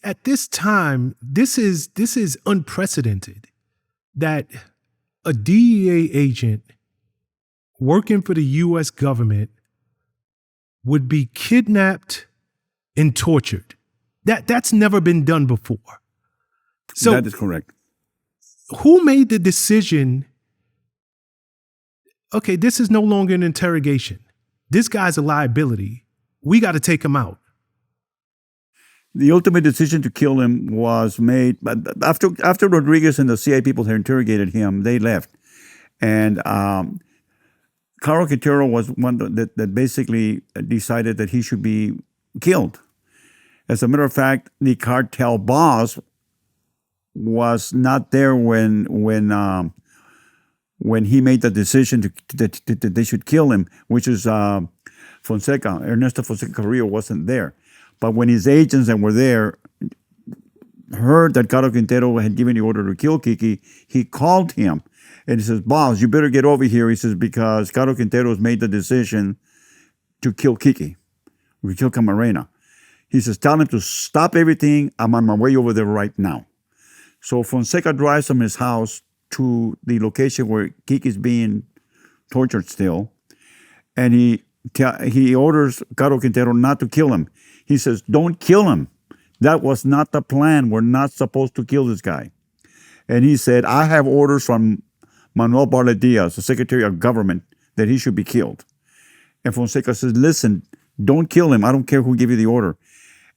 at this time, this is unprecedented that a DEA agent working for the U.S. government would be kidnapped and tortured. That's never been done before. So that is correct. Who made the decision? Okay, this is no longer an interrogation. This guy's a liability. We got to take him out. The ultimate decision to kill him was made after Rodriguez and the CIA people had interrogated him. They left, and Caro Quintero was one that basically decided that he should be killed. As a matter of fact, the cartel boss was not there when he made the decision that they should kill him, which is Fonseca. Ernesto Fonseca Carrillo wasn't there. But when his agents that were there heard that Caro Quintero had given the order to kill Kiki, he called him and he says, "Boss, you better get over here." He says, "Because Caro Quintero has made the decision to kill Kiki, to kill Camarena." He says, "Tell him to stop everything. I'm on my way over there right now." So Fonseca drives from his house to the location where Kiki's being tortured still, and he orders Caro Quintero not to kill him. He says, "Don't kill him. That was not the plan. We're not supposed to kill this guy." And he said, "I have orders from Manuel Barlet Diaz, the Secretary of Government, that he should be killed." And Fonseca says, "Listen, don't kill him. I don't care who gave you the order."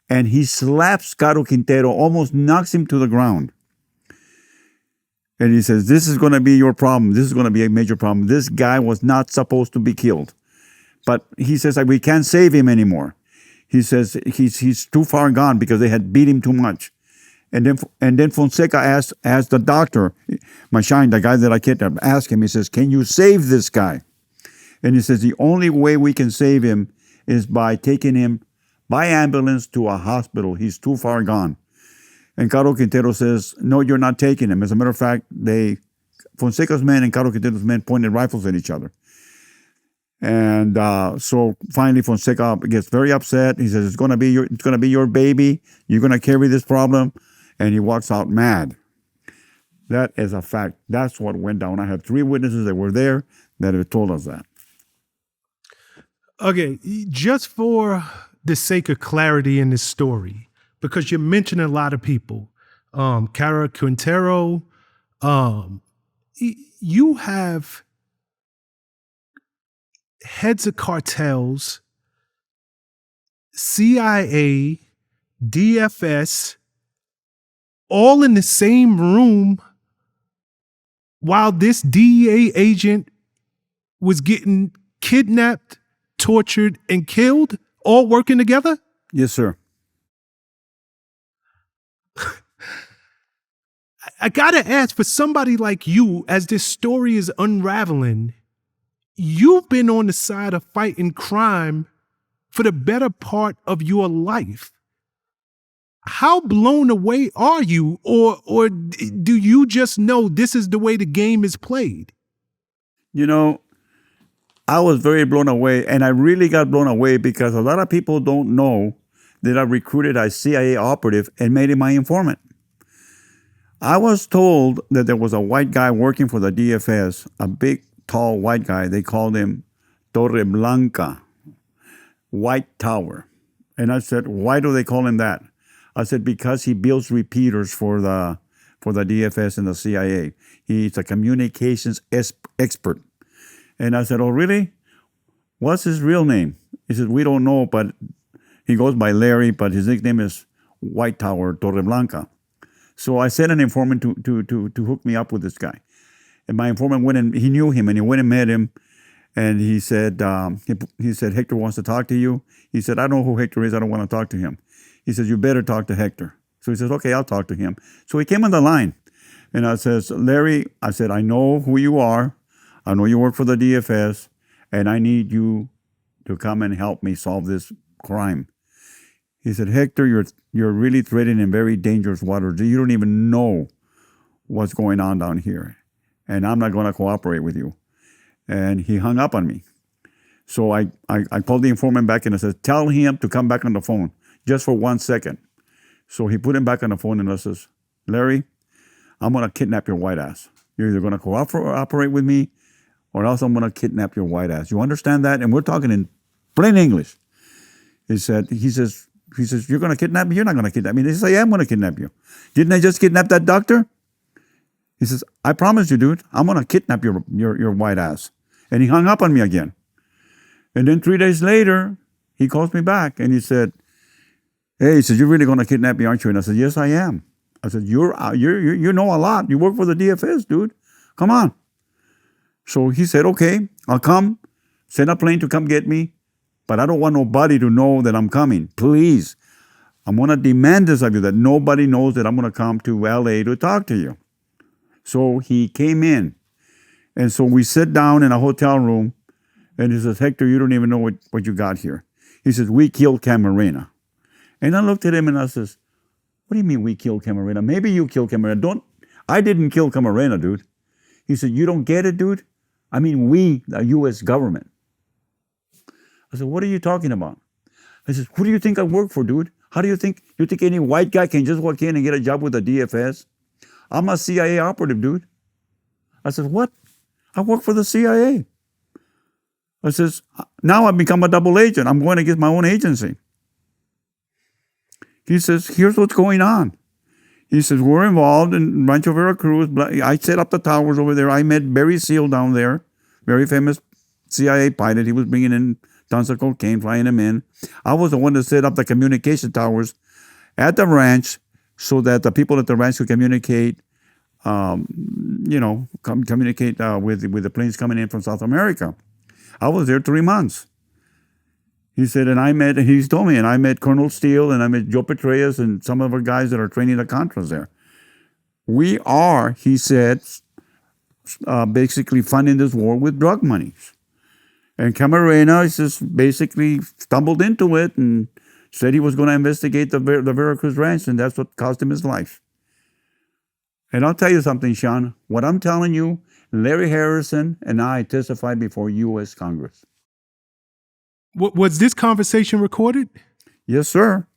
And he slaps Caro Quintero, almost knocks him to the ground. And he says, "This is going to be your problem. This is going to be a major problem. This guy was not supposed to be killed." But he says, "We can't save him anymore." He says he's too far gone because they had beat him too much. And then Fonseca asked the doctor, Shawn, the guy that I kidnapped, asked him, he says, "Can you save this guy?" And he says, "The only way we can save him is by taking him by ambulance to a hospital. He's too far gone." And Caro Quintero says, "No, you're not taking him." As a matter of fact, Fonseca's men and Caro Quintero's men pointed rifles at each other. And so finally Fonseca gets very upset. He says, it's gonna be your baby. You're gonna carry this problem. And he walks out mad. That is a fact. That's what went down. I have 3 witnesses that were there that have told us that. Okay, just for the sake of clarity in this story, because you're mentioning a lot of people, Caro Quintero, you have heads of cartels, CIA, DFS, all in the same room while this DEA agent was getting kidnapped, tortured, and killed, all working together? Yes, sir. I gotta ask, for somebody like you, as this story is unraveling, you've been on the side of fighting crime for the better part of your life. How blown away are you, or do you just know this is the way the game is played? You know, I was very blown away, and I really got blown away because a lot of people don't know that I recruited a CIA operative and made him my informant. I was told that there was a white guy working for the DFS, a big, tall white guy. They called him Torre Blanca, White Tower. And I said, "Why do they call him that?" I said, "Because he builds repeaters for the DFS and the CIA. He's a communications expert." And I said, "Oh, really? What's his real name?" He said, "We don't know, but he goes by Larry, but his nickname is White Tower, Torre Blanca." So I sent an informant to hook me up with this guy. And my informant went and he knew him, and he went and met him. And he said, "Hector wants to talk to you." He said, "I don't know who Hector is. I don't want to talk to him." He says, "You better talk to Hector." So he says, "Okay, I'll talk to him." So he came on the line. And I says, "Larry," I said, "I know who you are. I know you work for the DFS. And I need you to come and help me solve this crime." He said, "Hector, you're really treading in very dangerous waters. You don't even know what's going on down here. And I'm not going to cooperate with you." And he hung up on me. So I called the informant back and I said, "Tell him to come back on the phone just for 1 second." So he put him back on the phone and I says, Larry, I'm going to kidnap your white ass. You're either going to cooperate with me or else I'm going to kidnap your white ass. You understand that? And we're talking in plain English. He says, you're going to kidnap me? You're not going to kidnap me. He says, I am going to kidnap you. Didn't I just kidnap that doctor? He says, I promise you, dude, I'm going to kidnap your white ass. And he hung up on me again. And then 3 days later, he calls me back and he said, hey, he said, you're really going to kidnap me, aren't you? And I said, yes, I am. I said, you know a lot. You work for the DFS, dude. Come on. So he said, okay, I'll come. Send a plane to come get me. But I don't want nobody to know that I'm coming. Please. I'm going to demand this of you, that nobody knows that I'm going to come to LA to talk to you. So he came in. And so we sit down in a hotel room. And he says, Hector, you don't even know what you got here. He says, we killed Camarena. And I looked at him and I says, what do you mean we killed Camarena? Maybe you killed Camarena. I didn't kill Camarena, dude. He said, you don't get it, dude? I mean, we, the U.S. government. I said, what are you talking about? I said, who do you think I work for, dude? How do you think any white guy can just walk in and get a job with the DFS? I'm a CIA operative, dude. I said, what? I work for the CIA. I says, now I've become a double agent. I'm going to get my own agency. He says, here's what's going on. He says, we're involved in Rancho Veracruz. I set up the towers over there. I met Barry Seal down there, very famous CIA pilot. He was bringing in tons of cocaine, flying them in. I was the one that set up the communication towers at the ranch so that the people at the ranch could communicate, communicate with the planes coming in from South America. I was there 3 months. He said, he's told me, and I met Colonel Steele, and I met Joe Petraeus, and some of our guys that are training the Contras there. We are, he said, basically funding this war with drug monies. And Camarena just basically stumbled into it and said he was going to investigate the Veracruz ranch, and that's what cost him his life. And I'll tell you something, Shawn. What I'm telling you, Larry Harrison and I testified before U.S. Congress. Was this conversation recorded? Yes, sir.